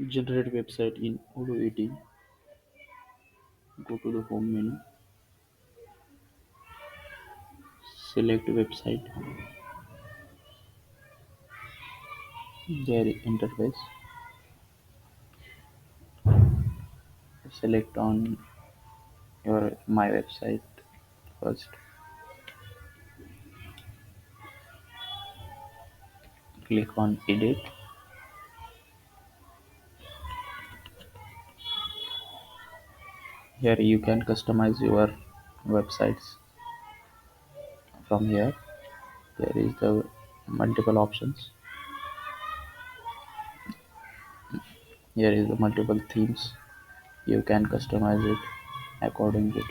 Generate website in Odoo AD. Go to the home menu, select website. There is interface. Select on your my website first. Click on edit. Here you can customize your websites from here. There is the multiple options. Here is the multiple themes. You can customize it accordingly.